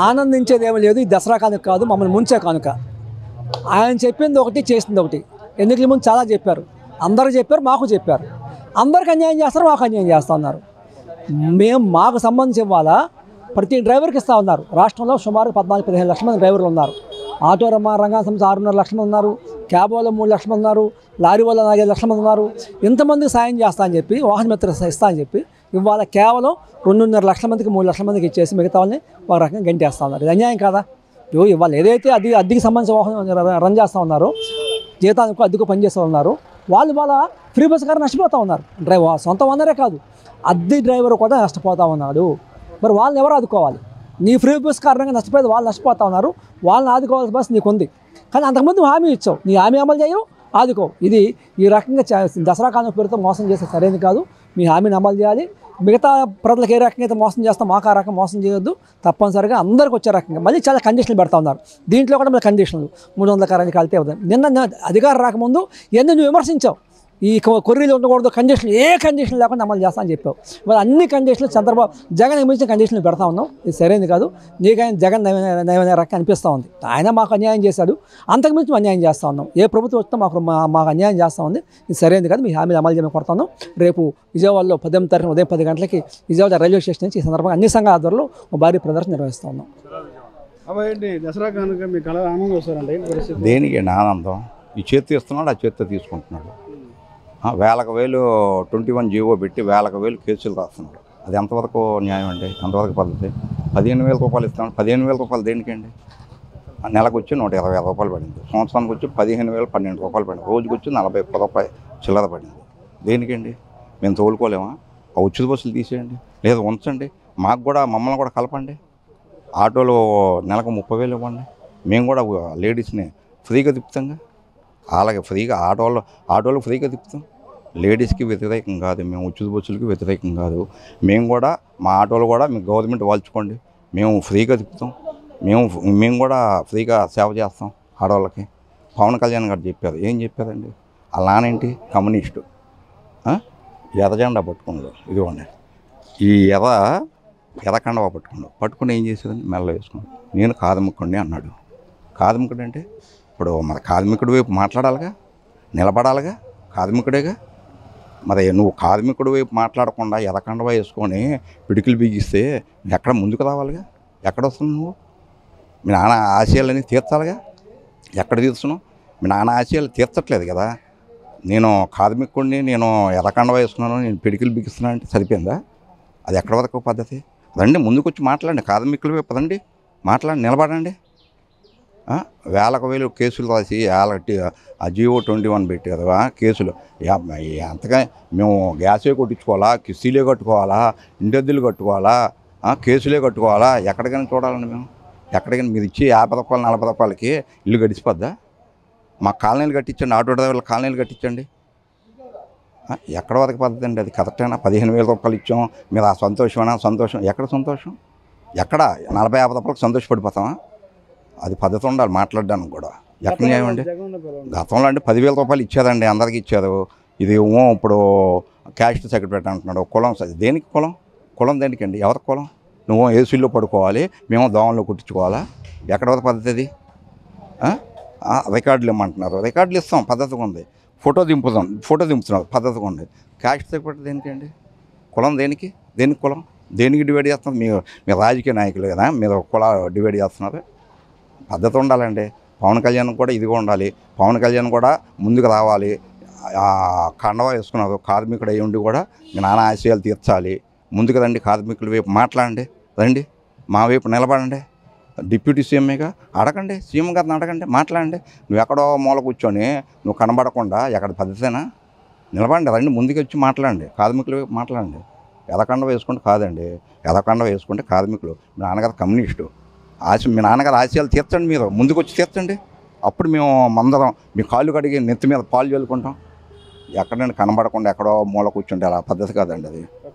ఆనందించేది ఏమీ లేదు. ఈ దసరా కానుక కాదు, మమ్మల్ని ముంచే కానుక. ఆయన చెప్పింది ఒకటి, చేసింది ఒకటి. ఎన్నికల ముందు చాలా చెప్పారు, అందరూ చెప్పారు, మాకు చెప్పారు. అందరికి అన్యాయం చేస్తారు, మాకు అన్యాయం చేస్తూ ఉన్నారు. మాకు సంబంధించి ఇవ్వాలా ప్రతి డ్రైవర్కి ఇస్తూ ఉన్నారు. రాష్ట్రంలో సుమారు 14-15 లక్షల మంది డ్రైవర్లు ఉన్నారు. ఆటో రంగ సంస్థ 6.5 లక్షల మంది ఉన్నారు. క్యాబ్ వాళ్ళు 3 లక్షల మంది ఉన్నారు. లారీ వాళ్ళు 4-5 లక్షల మంది ఉన్నారు. ఇంతమందికి సాయం చేస్తా అని చెప్పి, వాహన మిత్ర ఇస్తా అని చెప్పి ఇవాళ కేవలం 2.5 లక్షల మందికి 3 లక్షల మందికి ఇచ్చేసి మిగతా వాళ్ళని ఒక రకంగా గంటేస్తూ ఉన్నారు. ఇది అన్యాయం కాదా? ఇవాళ ఏదైతే అద్దెకి సంబంధించిన వాహనం రన్ చేస్తూ ఉన్నారో, జీతానికి అద్దెకు పనిచేస్తూ ఉన్నారు, వాళ్ళు వాళ్ళ ఫ్రీ బస్ గారు నష్టపోతూ ఉన్నారు. సొంత ఓనరే కాదు, అద్దె డ్రైవర్ కూడా నష్టపోతూ ఉన్నాడు. మరి వాళ్ళని ఎవరు ఆదుకోవాలి? నీ ఫ్రీ బస్ కారణంగా నష్టపోయేది వాళ్ళు నష్టపోతూ ఉన్నారు. వాళ్ళని ఆదుకోవాల్సిన బస్ నీకుంది, కానీ అంతకుముందు హామీ ఇచ్చావు. నీ హామీ అమలు చేయవు, ఆదుకో. ఇది ఈ రకంగా దసరా కానుక పేరుతో మోసం చేస్తే సరైనది కాదు. మీ హామీని అమలు చేయాలి. మిగతా ప్రజలకు ఏ రకంగా అయితే మోసం చేస్తాం, మాకు ఆ రకం మోసం చేయొద్దు. తప్పనిసరిగా అందరికి వచ్చే రకంగా మళ్ళీ చాలా కండిషన్లు పెడతా ఉన్నారు. దీంట్లో కూడా మళ్ళీ కండిషన్లు 300 కరెంట్ కలితే అవుతుంది. నిన్న అధికారం రాకముందు ఎన్ని నువ్వు విమర్శించావు, ఈ కొర్రీలు ఉండకూడదు, కండిషన్లు ఏ కండిషన్ లేకుండా అమలు చేస్తా అని చెప్పావు. మరి అన్ని కండిషన్లు చంద్రబాబు జగన్ మించిన కండిషన్లు పెడతా ఉన్నాం. ఇది సరైనది కాదు. నీకైనా జగన్ నయమైన రకం అనిపిస్తూ ఉంది. ఆయన మాకు అన్యాయం చేశాడు, అంతకుమించి అన్యాయం చేస్తూ ఉన్నాం. ఏ ప్రభుత్వం వస్తే మాకు అన్యాయం చేస్తూ ఉంది. ఇది సరైనది కాదు. మీ హామీలు అమలు చేయమని కొడతాను. రేపు విజయవాడలో 18 తారీఖున ఉదయం 10 గంటలకి విజయవాడ రైల్వే స్టేషన్ నుంచి ఈ సందర్భంగా అన్ని సంఘాల ఆధ్వర్యంలో భారీ ప్రదర్శన నిర్వహిస్తూ ఉన్నాం. దసరా కనుక మీకు అలా ఆనందం వస్తారండి? దేనికి ఆనందం? ఈ చేతి ఇస్తున్నాడు, ఆ చేతితో తీసుకుంటున్నాడు. వేలకు వేలు 21 జీవో పెట్టి వేలకు వేలు కేసులు రాస్తున్నాడు. అది ఎంతవరకు న్యాయం అండి? ఎంతవరకు పద్ధతి? 15,000 రూపాయలు ఇస్తున్నాడు. 15,000 రూపాయలు దేనికండి? నెలకు వచ్చి 120,000 రూపాయలు పడింది. సంవత్సరానికి వచ్చి 15,000 12 రూపాయలు పడింది. రోజుకి వచ్చి 41 రూపాయలు చిల్లర పడింది. దేనికండి? మేము తోలుకోలేమా? ఆ ఉచిత బస్సులు తీసేయండి, లేదా ఉంచండి. మమ్మల్ని కూడా కలపండి. ఆటోలు నెలకు 30,000 ఇవ్వండి. మేము కూడా లేడీస్ని ఫ్రీగా తిప్పుతాంగా. అలాగే ఫ్రీగా ఆటోలు ఫ్రీగా తిప్పుతాం. లేడీస్కి వ్యతిరేకం కాదు, మేము ఉచిత బస్సులకి వ్యతిరేకం కాదు. మేము కూడా మా ఆటోలు కూడా మీ గవర్నమెంట్ వాల్చుకోండి, మేము ఫ్రీగా తిప్పుతాం. మేము కూడా ఫ్రీగా సేవ చేస్తాం ఆడవాళ్ళకి. పవన్ కళ్యాణ్ గారు చెప్పారు. ఏం చెప్పారండి? వాళ్ళ నానేంటి కమ్యూనిస్టు, ఎర్రజెండా పట్టుకున్నాడు. ఇదిగోండి ఈ ఎర్రకండవా పట్టుకుని ఏం చేసేదండి? మెల్ల వేసుకున్నాడు. నేను కార్మికుడిని అన్నాడు. కార్మికుడు అంటే ఇప్పుడు మరి కార్మికుడి వైపు మాట్లాడాలిగా, నిలబడాలిగా, కార్మికుడేగా. మరి నువ్వు కార్మికుడి వైపు మాట్లాడకుండా ఎర్రకండవా వేసుకొని పిడికిలు బిగిస్తే ఎక్కడ ముందుకు రావాలిగా? ఎక్కడ వస్తున్నావు నువ్వు? మీ నాన్న ఆశయాలని తీర్చాలిగా. ఎక్కడ తీర్చున్నావు? మీ నాన్న ఆశయాలు తీర్చట్లేదు కదా. నేను కార్మికుడిని, నేను ఎర్రకండవా వేసుకున్నాను, నేను పిడికిలు బిగిస్తున్నాను అంటే సరిపోయిందా? అది ఎక్కడ వరకు పద్ధతి? రండి, ముందుకు వచ్చి మాట్లాడండి. కార్మికుల వైపు రండి, మాట్లాడి నిలబడండి. వేలకు వేలు కేసులు రాసి ఆ జీవో 21 పెట్టారు కేసులు. అంతగా మేము గ్యాసే కొట్టించుకోవాలా, కిస్తీలే కట్టుకోవాలా, ఇంటద్దెలు కట్టుకోవాలా, కేసులే కట్టుకోవాలా? ఎక్కడికైనా చూడాలండి మేము. ఎక్కడికైనా మీరు ఇచ్చి 50 రూపాయలు 40 రూపాయలకి ఇల్లు గడిచిపోద్దా? మా కాలనీలు కట్టించండి, ఆటో డ్రైవర్ల కాలనీలు కట్టించండి. ఎక్కడ వరకు పద్ధతి అండి? అది కరెక్టేనా? 15,000 రూపాయలు ఇచ్చాం, మీరు ఆ సంతోషం? ఎక్కడ సంతోషం? ఎక్కడ 40-50 రూపాయలకు సంతోషపడిపోతామా? అది పద్ధతి ఉండాలి మాట్లాడడానికి కూడా. ఎక్కడ న్యాయం అండి? గతంలో అంటే 10,000 రూపాయలు ఇచ్చారండి, అందరికీ ఇచ్చారు. ఇది ఇప్పుడు క్యాస్ట్ సర్టిఫికేట్ అంటున్నాడు. కులం దేనికి? కులం దేనికండి? ఎవరికి కులం? నువ్వు ఏసీల్లో పడుకోవాలి, మేము దోమల్లో కుట్టించుకోవాలా? ఎక్కడ వరకు పద్ధతి అది? రికార్డులు ఇమ్మంటున్నారు, రికార్డులు ఇస్తాం, పద్ధతిగా ఉంది. ఫోటో దింపుతున్నారు, పద్ధతిగా ఉంది. క్యాస్ట్ సర్టిఫికేట్ దేనికండి? కులం దేనికి కులం? దేనికి డివైడ్ చేస్తున్నారు? మీరు రాజకీయ నాయకులు కదా, మీరు కుల డివైడ్ చేస్తున్నారు. పద్ధతి ఉండాలండి. పవన్ కళ్యాణ్ కూడా ఇదిగా ఉండాలి. పవన్ కళ్యాణ్ కూడా ముందుకు రావాలి. కండవా వేసుకున్నారు, కార్మికుడు అయ్యి ఉండి కూడా మీ నాన్న ఆశయాలు తీర్చాలి. ముందుకు రండి, కార్మికుల వైపు మాట్లాడండి, రండి, మా వైపు నిలబడండి. డిప్యూటీ సీఎంగా అడగండి, సీఎం గారిని అడగండి, మాట్లాడండి. నువ్వు ఎక్కడో మూల కూర్చొని నువ్వు కనబడకుండా ఎక్కడ పద్ధతేనా? నిలబడండి, రండి, ముందుకు వచ్చి మాట్లాడండి, కార్మికుల వైపు మాట్లాడండి. ఎదకండ వేసుకుంటే కాదండి, ఎదకండ వేసుకుంటే కార్మికులు. మీ నాన్నగారు కమ్యూనిస్టు, మీ నాన్నగారు ఆశయాలు తీర్చండి, మీరు ముందుకు వచ్చి తీర్చండి. అప్పుడు మేము అందరం మీ కాళ్ళు కడిగి నెత్తి మీద పాలు చల్లుకుంటాం. ఎక్కడైనా కనబడకుండా ఎక్కడో మూల కూర్చుంటే అలా పద్ధతి కాదండి అది.